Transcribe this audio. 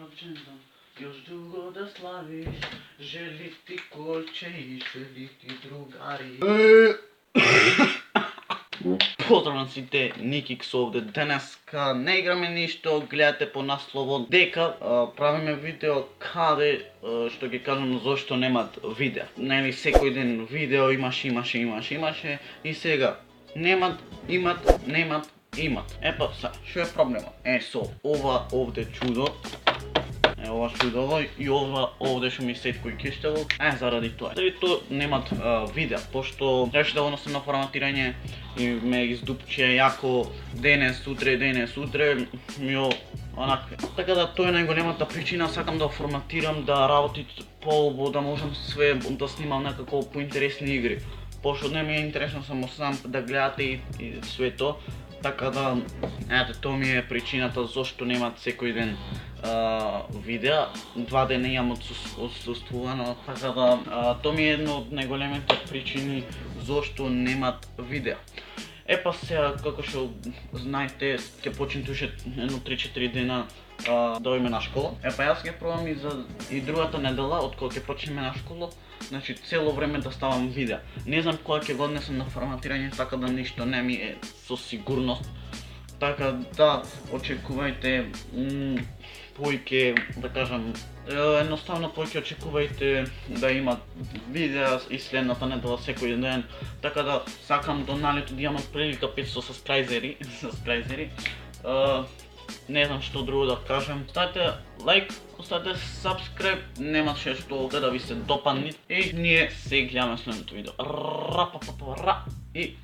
rođendan, još dugo da slaviš, želi ti kolče i želi ti drugari. Поздрав на сите, Никикс овде. Денеска не играме ништо, гледате по наслово дека правиме видео каде што ги кажам зошто немат видео. Нели секој ден видео имаше и сега немат, немат. Епа са, што е проблемот? Со ова овде чудо. Ова чудово и ова овде што ми сеткој киштево, заради тоа. Заради тоа немат видео, пошто требаше да го носам на форматирање и ме издупче јако денес, утре, мио онакве. Така да тоа е најголемата причина, сакам да форматирам, да работи полубо, да можам све да снимам некако поинтересни игри. Пошто не ми е интересно само сам да гледате и све тоа. Така да, ето, тоа ми е причината зошто немат секој ден видео. 2 дена имам отсуствувано, така да, тоа ми е една од најголемите причини зошто немат видео. Епа сега, како што знаете, ќе почнете уште едно 3-4 дена да одиме на школа. Епа јас ќе пробам и другата недела, од кога ќе почнеме на школа, значи цело време да ставам видео. Не знам кога ќе го однесам на форматирање, така да ништо не ми е со сигурност. Така да, очекувајте поиќе, да кажам, едноставно поиќе очекувајте да имат видео и следната недела секој ден. Така да сакам до налето да имам прилика 500 сабскрайбери. Не знам што друго да кажем. Ставете лайк, оставете сабскрайб, нема што да ви се допадне и ние се гледаме следното видео. Ра и